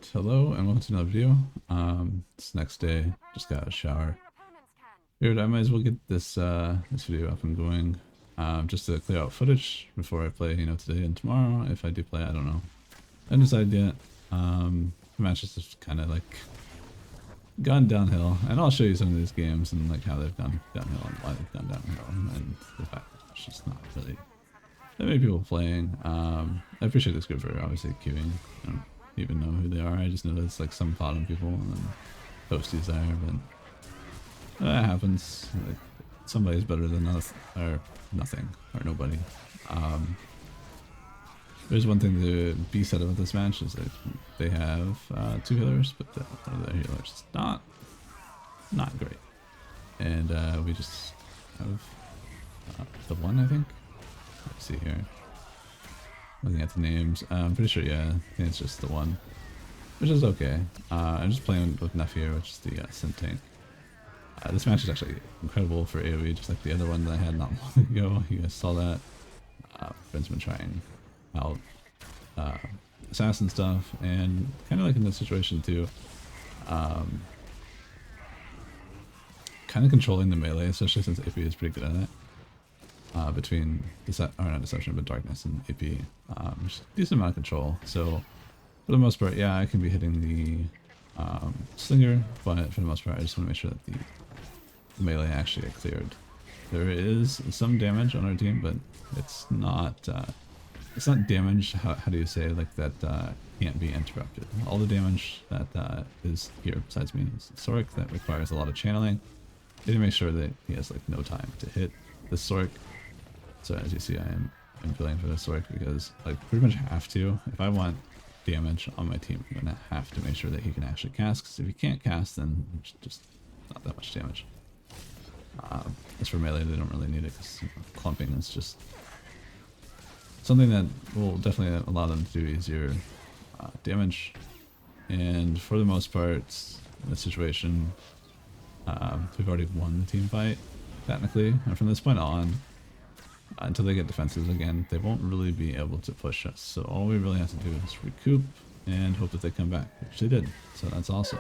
Alright, hello and welcome to another video. It's the next day, just got a shower. Figured I might as well get this this video up and going. Just to clear out footage before I play, today and tomorrow. If I do play, I don't know. I haven't decided yet. The match has just kinda like gone downhill. And I'll show you some of these games and like how they've gone downhill and why they've gone downhill and the fact that it's just not really that many people playing. I appreciate this group for obviously queuing. I don't even know who they are. I just know that it's like some bottom people and then posties there, but that happens. Like, somebody's better than us, or nothing, or nobody. There's one thing to be said about this match is that they have two healers, but one of their healers is not great, and we just have the one, I think. Let's see here. Looking at the names, I'm pretty sure, yeah, I think it's just the one, which is okay. I'm just playing with Neph here, which is the synth tank. This match is actually incredible for AoE, just like the other one that I had not long ago. You guys saw that. Ben's been trying out assassin stuff, and kind of like in this situation too, kind of controlling the melee, especially since AP is pretty good at it. Between not deception, but darkness and AP, just a decent amount of control. So for the most part, yeah, I can be hitting the slinger, but for the most part, I just want to make sure that the melee actually get cleared. There is some damage on our team, but it's not damage. How do you say, like, that can't be interrupted? All the damage that is here besides me is Sork that requires a lot of channeling. You need to make sure that he has like no time to hit the Sork. So as you see, I'm feeling for the Sork because like pretty much have to. If I want damage on my team, I'm gonna have to make sure that he can actually cast. Because if he can't cast, then it's just not that much damage. As for melee, they don't really need it because clumping is just something that will definitely allow them to do easier damage. And for the most part, in this situation, we've already won the team fight technically, and from this point on, until they get defenses again, they won't really be able to push us. So all we really have to do is recoup and hope that they come back, which they did. So that's awesome.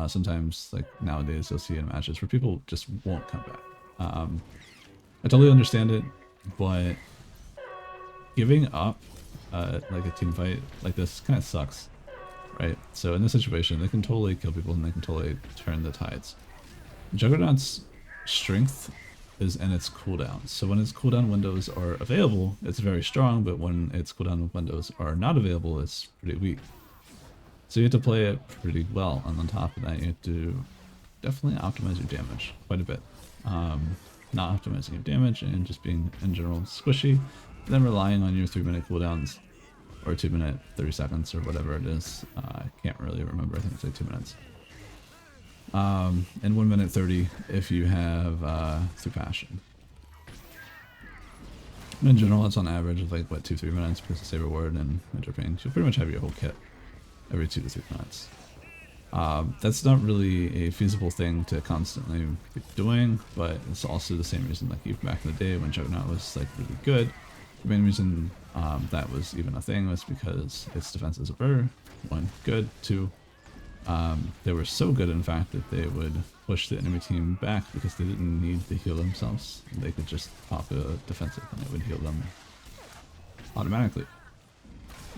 Sometimes, like nowadays, you'll see in matches where people just won't come back. I totally understand it, but giving up like a team fight like this kind of sucks, right? So in this situation, they can totally kill people and they can totally turn the tides. Juggernaut's strength is in its cooldown. So when its cooldown windows are available, it's very strong, but when its cooldown windows are not available, it's pretty weak. So you have to play it pretty well, and on top of that, you have to definitely optimize your damage quite a bit. Not optimizing your damage and just being in general squishy, and then relying on your 3-minute cooldowns, or 2-minute 30 seconds, or whatever it is. I can't really remember, I think it's like 2 minutes. And 1 minute 30 if you have through passion. In general, it's on average of like what 2-3 minutes because of Saber Word and Winter Pain. You'll pretty much have your whole kit every 2 to 3 minutes. That's not really a feasible thing to constantly be doing, but it's also the same reason like even back in the day when Juggernaut was like really good. The main reason that was even a thing was because its defenses were 1, good, 2, they were so good, in fact, that they would push the enemy team back because they didn't need to heal themselves. They could just pop a defensive and it would heal them automatically.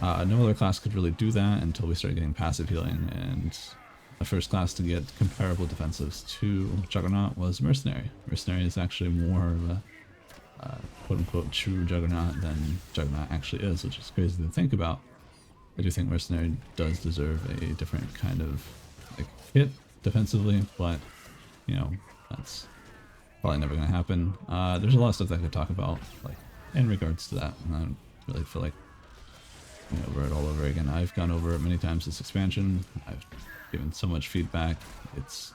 No other class could really do that until we started getting passive healing, and the first class to get comparable defensives to Juggernaut was Mercenary. Mercenary is actually more of a quote-unquote true Juggernaut than Juggernaut actually is, which is crazy to think about. I do think Mercenary does deserve a different kind of like hit defensively, but you know, that's probably never going to happen. There's a lot of stuff that I could talk about like in regards to that, and I don't really feel like going over it all over again. I've gone over it many times this expansion. I've given so much feedback. It's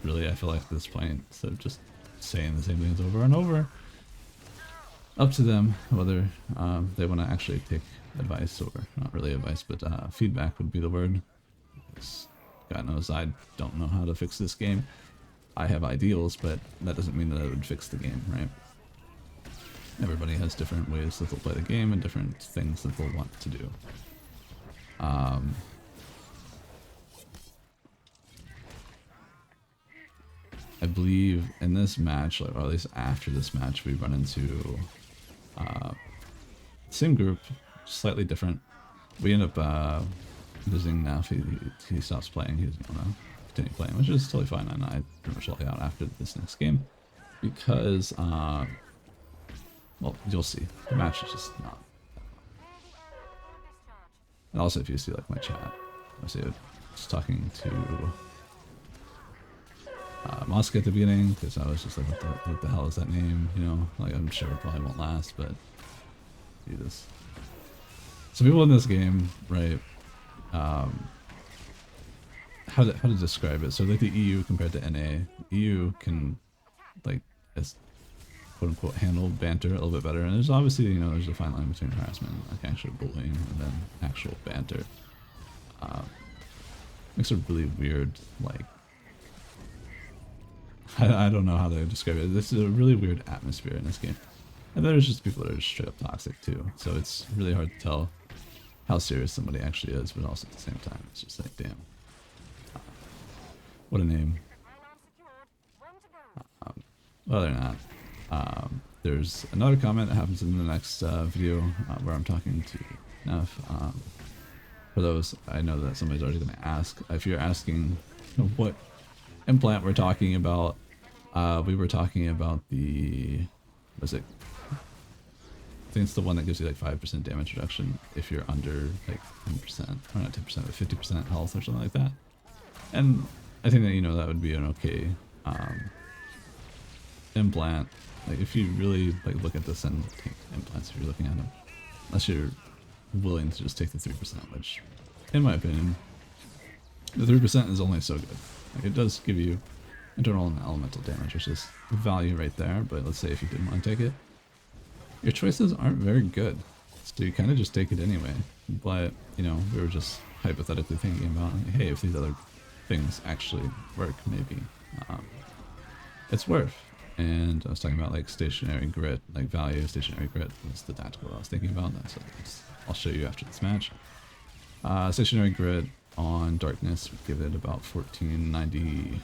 really, I feel like at this point, instead of just saying the same things over and over, up to them whether they want to actually take advice, or not really advice, but feedback would be the word. Because God knows I don't know how to fix this game. I have ideals, but that doesn't mean that I would fix the game, right? Everybody has different ways that they'll play the game and different things that they'll want to do. I believe in this match, like, or at least after this match, we run into same group, slightly different. We end up losing now if he stops playing. He doesn't want to continue playing, which is totally fine. And I pretty much log out after this next game because, well, you'll see. The match is just not. And also, if you see like my chat, I see it just talking to Mosca at the beginning because I was just like, what the hell is that name? You know, like I'm sure it probably won't last, but do this. So people in this game, right? How to describe it? So like the EU compared to NA, EU can like quote unquote handle banter a little bit better, and there's obviously, you know, there's a fine line between harassment and like actual bullying and then actual banter. Makes a really weird, like, I don't know how to describe it. This is a really weird atmosphere in this game, and there's just people that are just straight up toxic too. So it's really hard to tell how serious somebody actually is, but also at the same time, it's just like, damn, what a name. Other than that, there's another comment that happens in the next video where I'm talking to Neff. For those, I know that somebody's already going to ask. If you're asking what implant we're talking about, we were talking about the, what is it? I think it's the one that gives you like 5% damage reduction if you're under like 10%, or not 10%, but 50% health or something like that. And I think that, you know, that would be an okay implant. Like if you really like look at this and take implants, if you're looking at them, unless you're willing to just take the 3%, which in my opinion, the 3% is only so good. Like it does give you internal and elemental damage, which is value right there, but let's say if you didn't want to take it, your choices aren't very good, so you kind of just take it anyway. But, you know, we were just hypothetically thinking about, like, hey, if these other things actually work, maybe it's worth. And I was talking about like stationary grit, like value. Stationary grit was the tactical I was thinking about. So I'll show you after this match. Stationary grit on darkness would give it about 1490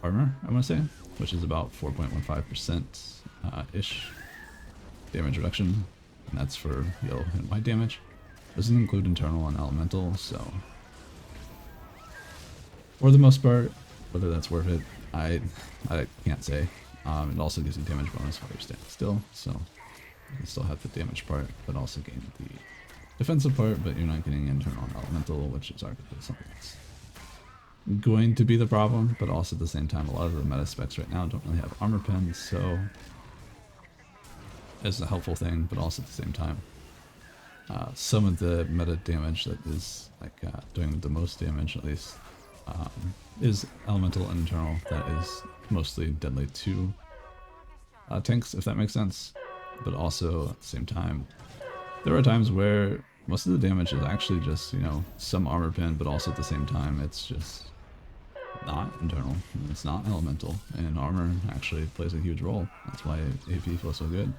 armor, I want to say, which is about 4.15% ish damage reduction, and that's for yellow and white damage. Doesn't include internal and elemental, so for the most part, whether that's worth it, I can't say. It also gives you damage bonus while you're standing still, so you can still have the damage part, but also gain the defensive part, but you're not getting internal and elemental, which is arguably something that's going to be the problem, but also at the same time, a lot of the meta specs right now don't really have armor pins, so it's a helpful thing, but also at the same time, some of the meta damage that is like doing the most damage, at least, is elemental and internal. That is mostly deadly to tanks, if that makes sense. But also at the same time, there are times where most of the damage is actually just, you know, some armor pin, but also at the same time, it's just not internal, it's not elemental, and armor actually plays a huge role. That's why AP feels so good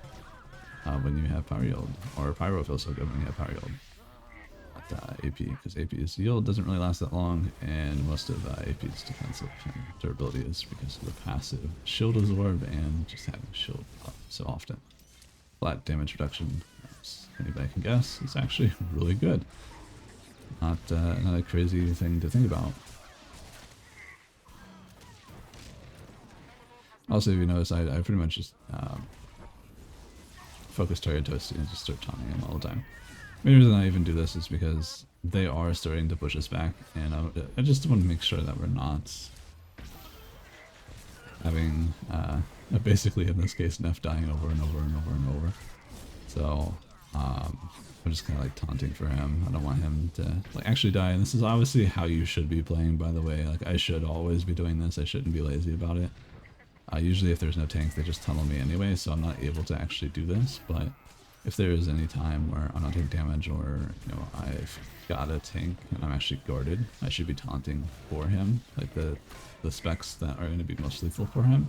when you have power yield, or pyro feels so good when you have power yield. AP, because AP's yield doesn't really last that long, and most of AP's defensive and durability is because of the passive shield absorb and just having shield up so often. Flat damage reduction, as anybody can guess, is actually really good. Not a crazy thing to think about. Also, if you notice, I pretty much just focus target toasty and just start taunting him all the time. The main reason I even do this is because they are starting to push us back, and I just want to make sure that we're not having, basically in this case, Neff dying over and over and over and over. So, I'm just kind of like taunting for him. I don't want him to like actually die, and this is obviously how you should be playing, by the way. Like, I should always be doing this. I shouldn't be lazy about it. Usually if there's no tank, they just tunnel me anyway, so I'm not able to actually do this, but if there is any time where I'm not taking damage, or, you know, I've got a tank and I'm actually guarded, I should be taunting for him, like the specs that are going to be most lethal for him.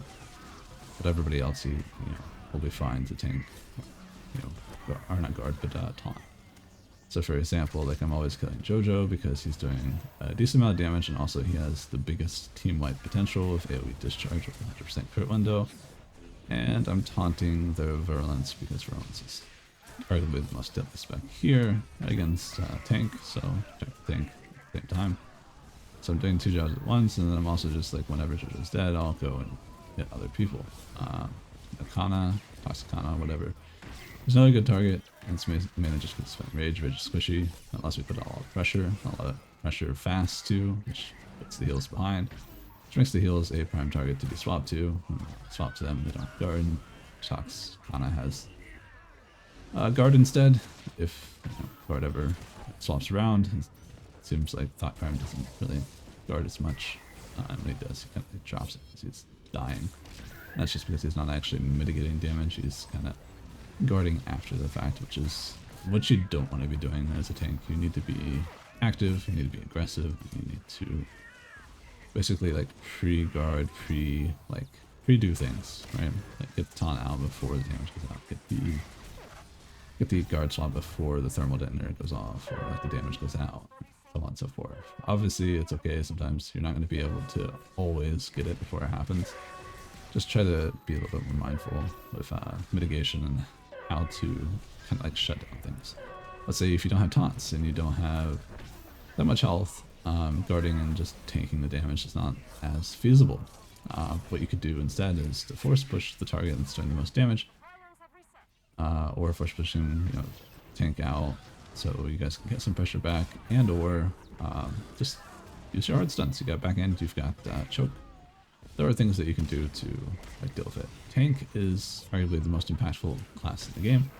But everybody else, he, you know, will be fine to tank, you know, or not guard, but taunt. So for example, like I'm always killing Jojo because he's doing a decent amount of damage, and also he has the biggest team wipe potential with AoE discharge with 100% crit window. And I'm taunting the virulence because virulence is arguably the most deadly spec here against tank, so check the tank at the same time. So I'm doing 2 jobs at once, and then I'm also just like, whenever Jojo's dead, I'll go and hit other people. Akana, Toxicana, whatever. There's not a good target, and it's mainly just because Rage is squishy, unless we put a lot of pressure fast too, which puts the heals behind, which makes the heals a prime target to be swapped to. When you swap to them, they don't guard. Toxicana has guard instead, if guard ever swaps around. It seems like Thought Prime doesn't really guard as much, and when he does, he kind of drops it because he's dying. And that's just because he's not actually mitigating damage, he's kind of guarding after the fact, which is what you don't want to be doing as a tank. You need to be active, you need to be aggressive, you need to basically like pre-guard, pre-do things, right? Like get the taunt out before the damage goes out, get the guard swap before the thermal detonator goes off, or like the damage goes out, so on and so forth. Obviously it's okay, sometimes you're not going to be able to always get it before it happens. Just try to be a little bit more mindful with mitigation and how to kind of like shut down things. Let's say if you don't have taunts and you don't have that much health, guarding and just tanking the damage is not as feasible. What you could do instead is to force push the target that's doing the most damage, or force pushing, tank out so you guys can get some pressure back, and or just use your hard stunts. You got back end, you've got choke. There are things that you can do to like deal with it. Tank is arguably the most impactful class in the game.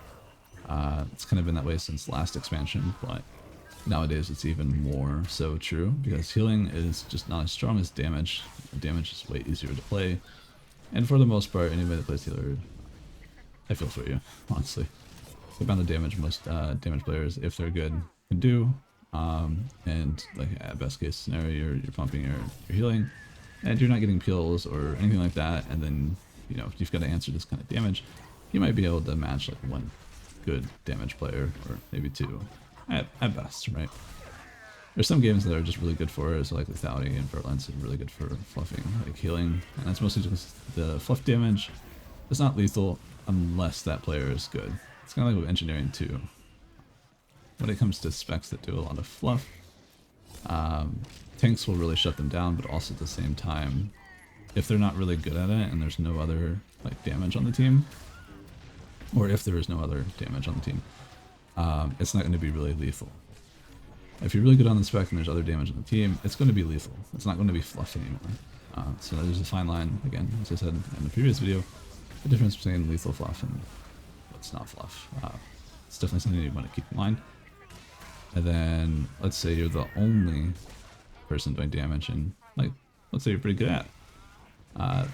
It's kind of been that way since last expansion, but nowadays it's even more so true because healing is just not as strong as damage. Damage is way easier to play, and for the most part, anybody that plays healer, I feel for you, honestly. The amount of damage most damage players, if they're good, can do, and like at best case scenario, you're pumping your healing, and you're not getting kills or anything like that, and then you've got to answer this kind of damage, you might be able to match like one good damage player, or maybe two at best, right? There's some games that are just really good for it, so like Lethality and virulence are really good for fluffing, like healing, and that's mostly just the fluff damage. It's not lethal unless that player is good. It's kind of like with engineering too. When it comes to specs that do a lot of fluff, tanks will really shut them down, but also at the same time, if they're not really good at it and there's no other like damage on the team, or if there is no other damage on the team, it's not going to be really lethal. If you're really good on the spec and there's other damage on the team, it's going to be lethal. It's not going to be fluff anymore. So there's a fine line, again, as I said in the previous video, the difference between lethal fluff and what's not fluff. It's definitely something you want to keep in mind. And then let's say you're the only person doing damage, and like let's say you're pretty good at it.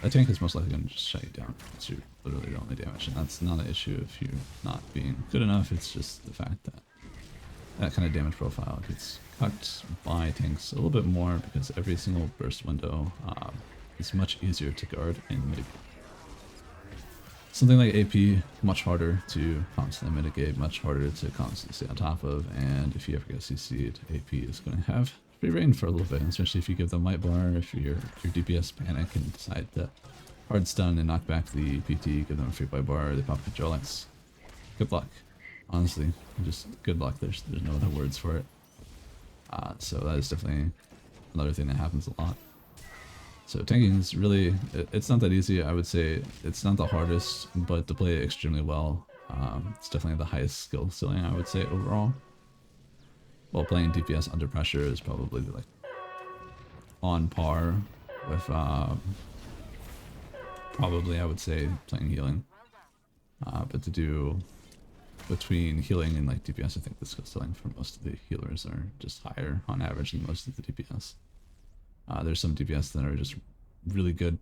A tank is most likely going to just shut you down because you're literally your only damage, and that's not an issue if you're not being good enough. It's just the fact that that kind of damage profile gets cut by tanks a little bit more because every single burst window is much easier to guard and mitigate. Something like AP, much harder to constantly mitigate, much harder to constantly stay on top of, and if you ever get CC'd, AP is going to have free reign for a little bit, especially if you give them light bar, if your DPS panic and decide to hard stun and knock back the PT, give them a free light bar, they pop hydraulics. Good luck. Honestly, just good luck. There's no other words for it. So that is definitely another thing that happens a lot. So tanking is really, it's not that easy. I would say it's not the hardest, but to play it extremely well, it's definitely the highest skill ceiling, I would say, overall. While playing DPS under pressure is probably like on par with probably, I would say, playing healing. But to do between healing and like DPS, I think the skill ceiling for most of the healers are just higher on average than most of the DPS. There's some DPS that are just really good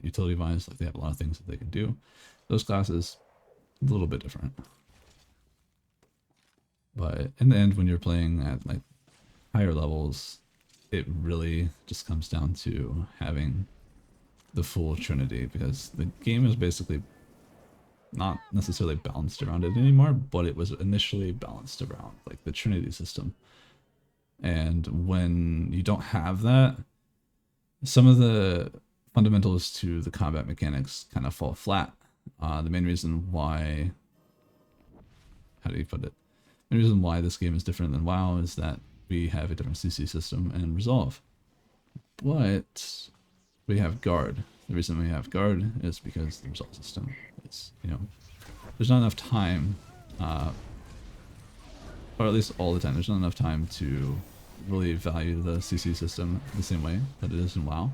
utility-wise, like they have a lot of things that they can do. Those classes, a little bit different. But in the end, when you're playing at like higher levels, it really just comes down to having the full trinity, because the game is basically not necessarily balanced around it anymore, but it was initially balanced around like the Trinity system. And when you don't have that, some of the fundamentals to the combat mechanics kind of fall flat. The main reason why, how do you put it? The reason why this game is different than WoW is that we have a different CC system and resolve. But we have guard. The reason we have guard is because the resolve system is, you know, there's not enough time, or at least all the time, there's not enough time to really value the CC system the same way that it is in WoW.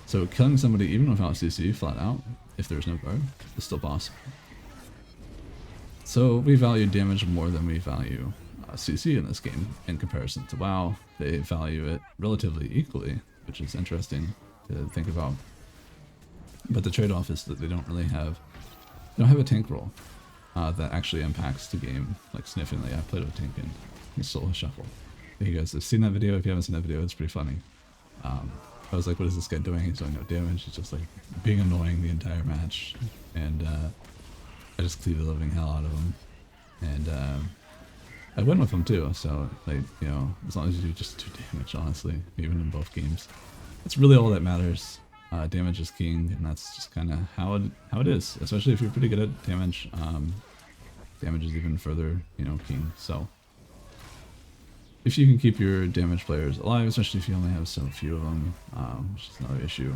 So killing somebody even without CC flat out, if there's no guard, is still possible. So we value damage more than we value CC in this game in comparison to WoW. They value it relatively equally, which is interesting to think about. But the trade-off is that they don't have a tank role that actually impacts the game like significantly. I played with a tank in Solo Shuffle. If you guys have seen that video, if you haven't seen that video, it's pretty funny. I was like, what is this guy doing? He's doing no damage. He's just like being annoying the entire match. And I just cleave the living hell out of him. And I win with him too. So like, you know, as long as you do just 2 damage, honestly, even in both games, that's really all that matters. Damage is king, and that's just kind of how it is. Especially if you're pretty good at damage. Damage is even further, you know, king. So if you can keep your damage players alive, especially if you only have so few of them, which is another issue,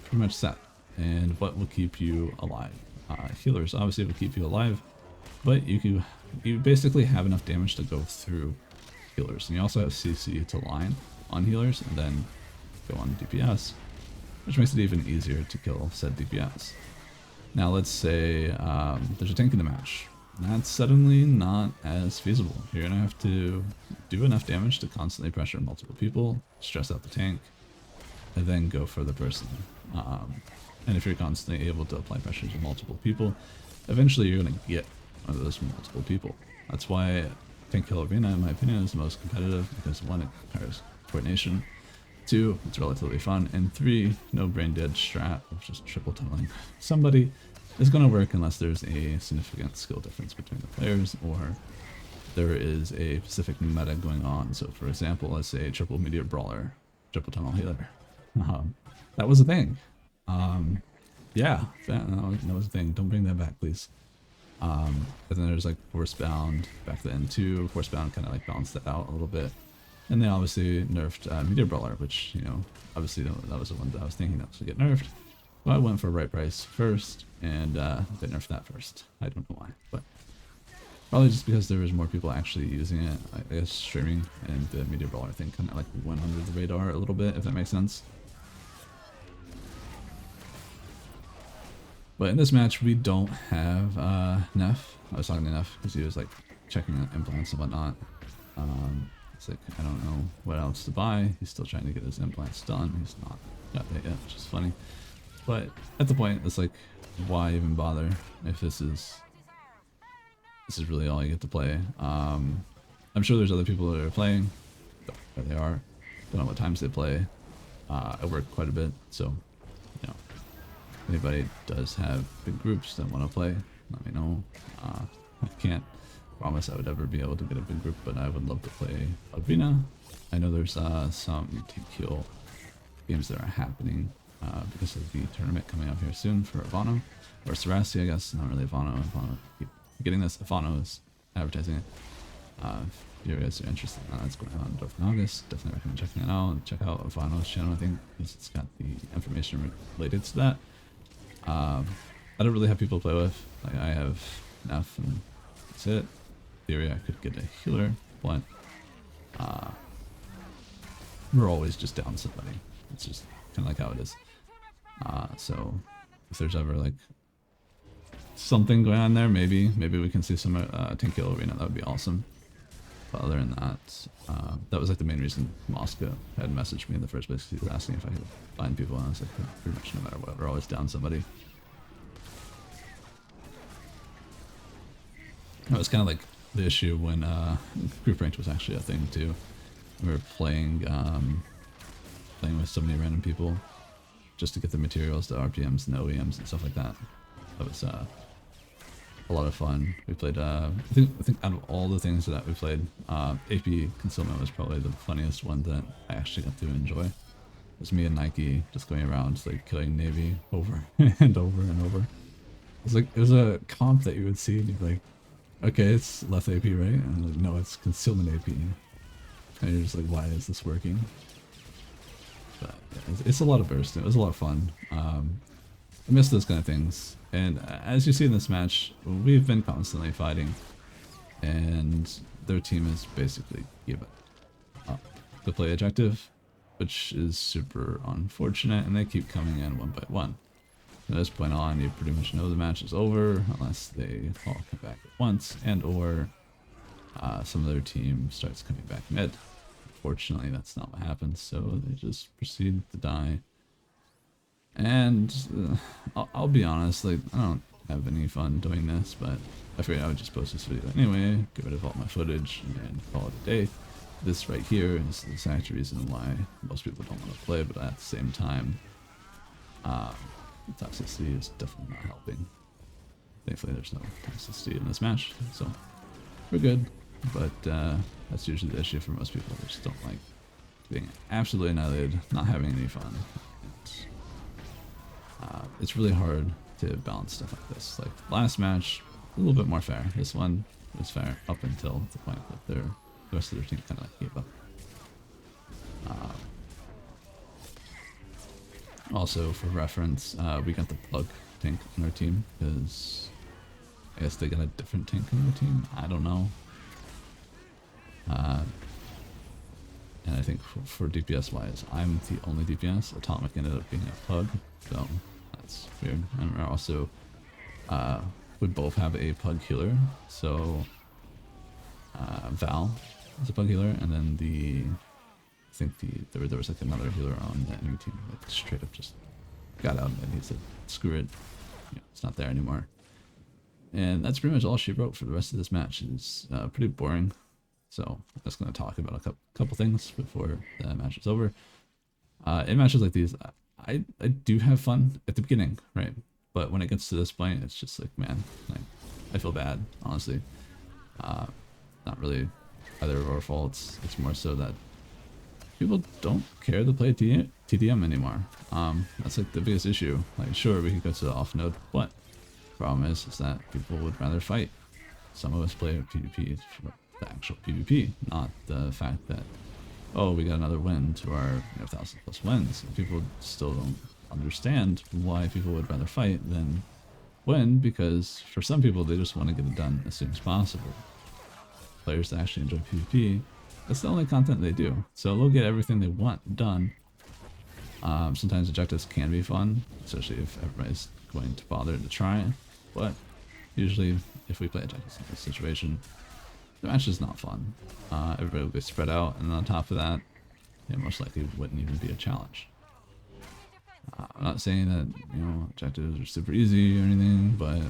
pretty much set. And what will keep you alive? Healers obviously will keep you alive, but you basically have enough damage to go through healers, and you also have CC to line on healers and then go on DPS, which makes it even easier to kill said DPS. Now let's say there's a tank in the match. That's suddenly not as feasible. You're gonna have to do enough damage to constantly pressure multiple people, stress out the tank, and then go for the person. And if you're constantly able to apply pressure to multiple people, eventually you're gonna get one of those multiple people. That's why Tank Kill Arena, in my opinion, is the most competitive, because 1, it requires coordination, 2, it's relatively fun, and 3, no brain dead strat of just triple tunneling somebody is going to work unless there's a significant skill difference between the players, or there is a specific meta going on. So for example, let's say triple meteor brawler, triple tunnel healer. That was a thing. Yeah, that was a thing. Don't bring that back, please. And then there's like force bound back then too. Force bound kind of like balanced that out a little bit. And they obviously nerfed meteor brawler, which, you know, obviously that was the one that I was thinking that was to get nerfed. But I went for right price first, and they nerfed that first. I don't know why, but probably just because there was more people actually using it. I guess streaming and the meteor brawler thing kind of like went under the radar a little bit, if that makes sense. But in this match, we don't have Neff. I was talking to Neff because he was like checking out implants and whatnot. It's like, I don't know what else to buy. He's still trying to get his implants done. He's not got that yet, which is funny. But at the point, it's like, why even bother if this is really all you get to play? I'm sure there's other people that are playing. There they are. Don't know what times they play. I work quite a bit, so, you know, if anybody does have big groups that want to play, let me know. I can't promise I would ever be able to get a big group, but I would love to play Arena. I know there's some TQ games that are happening because of the tournament coming up here soon for Ivano, or Sarasi, I guess. Not really Ivano. Keep getting this. Ivano is advertising it. If you guys are interested in that's going on in August, definitely recommend checking it out. And check out Ivano's channel, I think, because it's got the information related to that. I don't really have people to play with. Like, I have Neff, and that's it. In theory, I could get a healer, but we're always just down somebody. It's just kind of like how it is. So if there's ever like something going on there, maybe we can see some tank kill arena. That would be awesome. But other than that, that was like the main reason Mosca had messaged me in the first place. He was asking if I could find people, and I was like, pretty much no matter what, we're always down somebody. That was kind of like the issue when group ranked was actually a thing too. We were playing with so many random people, just to get the materials, the RPMs and the OEMs and stuff like that. That was a lot of fun. We played, I think out of all the things that we played, AP Concealment was probably the funniest one that I actually got to enjoy. It was me and Nike just going around like killing Navy over and over and over. It was a comp that you would see and you'd be like, okay, it's Leth AP, right? And like, no, it's Concealment AP. And you're just like, why is this working? But yeah, it's a lot of burst. It was a lot of fun. I miss those kind of things. And as you see in this match, we've been constantly fighting. And their team has basically given up to play objective, which is super unfortunate. And they keep coming in one by one. From this point on, you pretty much know the match is over unless they all come back at once, and or some of their team starts coming back mid. Unfortunately, that's not what happens, so they just proceed to die. And I'll be honest, like, I don't have any fun doing this, but I figured I would just post this video anyway, get rid of all my footage, and call it a day. This right here is the exact reason why most people don't want to play, but at the same time, toxicity is definitely not helping. Thankfully there's no toxicity in this match, so we're good. But that's usually the issue for most people. They just don't like being absolutely annihilated, not having any fun. It's really hard to balance stuff like this. Like last match, a little bit more fair. This one was fair up until the point that the rest of their team kind of like gave up. Also, for reference, we got the plug tank on our team because I guess they got a different tank on their team. I don't know. And I think for DPS wise, I'm the only DPS. Atomic ended up being a pug, so that's weird. And we're also, we both have a pug healer, so Val is a pug healer, and then I think there was like another healer on the enemy team that straight up just got out and he said, screw it, it's not there anymore. And that's pretty much all she wrote for the rest of this match. It's pretty boring. So I'm just going to talk about a couple things before the match is over. In matches like these, I do have fun at the beginning, right? But when it gets to this point, it's just like, man, like, I feel bad, honestly. Not really either of our faults. It's more so that people don't care to play TDM anymore. That's like the biggest issue. Like, sure, we could go to the off node, but the problem is that people would rather fight. Some of us play PvP for the actual PvP, not the fact that, oh, we got another win to our 1,000+ wins. People still don't understand why people would rather fight than win, because for some people they just want to get it done as soon as possible. Players that actually enjoy PvP, that's the only content they do, so they'll get everything they want done. Sometimes objectives can be fun, especially if everybody's going to bother to try it, but usually if we play objectives in this situation, the match is not fun. Everybody will be spread out, and on top of that, it most likely wouldn't even be a challenge. I'm not saying that, objectives are super easy or anything, but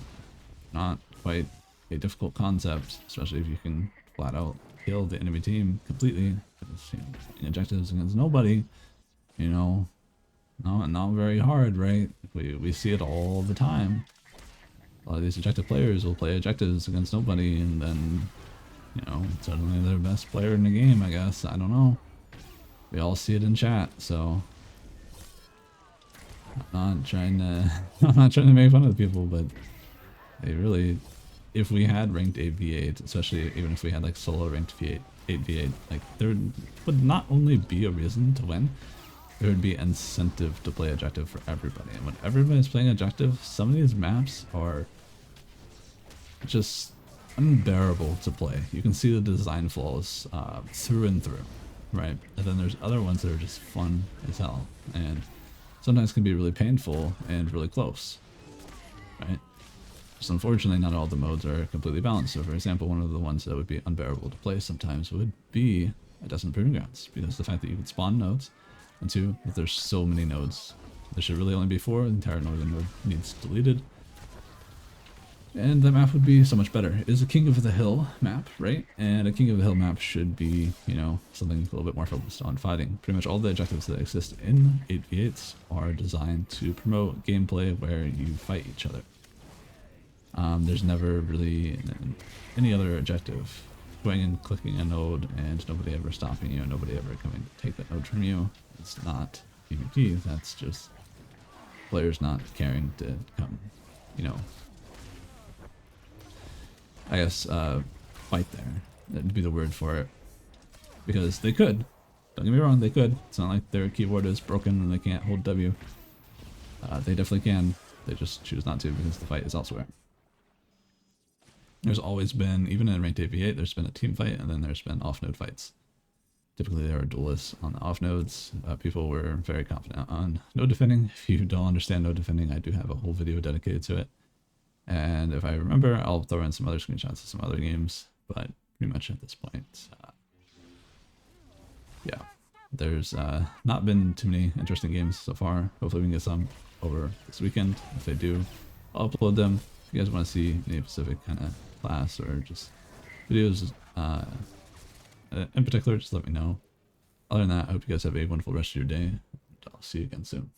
not quite a difficult concept, especially if you can flat out kill the enemy team completely. Because, objectives against nobody, not very hard, right? We see it all the time. A lot of these objective players will play objectives against nobody, and then suddenly they're the best player in the game, I guess. I don't know. We all see it in chat, so I'm not trying to make fun of the people, but they really, if we had ranked 8v8, especially even if we had like solo ranked 8v8, like there would not only be a reason to win, there would be incentive to play objective for everybody. And when everybody's playing objective, some of these maps are just unbearable to play. You can see the design flaws through and through, right? And then there's other ones that are just fun as hell, and sometimes can be really painful and really close, right? Just unfortunately, not all the modes are completely balanced. So for example, one of the ones that would be unbearable to play sometimes would be a dozen pruning grounds, because the fact that you can spawn nodes, and two, that there's so many nodes. There should really only be 4, the entire northern node needs deleted. and the map would be so much better. It is a King of the Hill map, right? And a King of the Hill map should be, you know, something a little bit more focused on fighting. Pretty much all the objectives that exist in 8v8s are designed to promote gameplay where you fight each other. There's never really any other objective going and clicking a node and nobody ever stopping you and nobody ever coming to take that node from you. It's not PvP, that's just players not caring to come, you know, I guess, fight there. That'd be the word for it. Because they could. Don't get me wrong, they could. It's not like their keyboard is broken and they can't hold W. They definitely can. They just choose not to because the fight is elsewhere. There's always been, even in ranked 8v8, there's been a team fight and then there's been off-node fights. Typically there are duelists on the off-nodes. People were very confident on node defending. If you don't understand node defending, I do have a whole video dedicated to it. And if I remember, I'll throw in some other screenshots of some other games, but pretty much at this point, yeah, there's not been too many interesting games so far. Hopefully we can get some over this weekend. If they do, I'll upload them. If you guys want to see any specific kind of class or just videos in particular, just let me know. Other than that, I hope you guys have a wonderful rest of your day, and I'll see you again soon.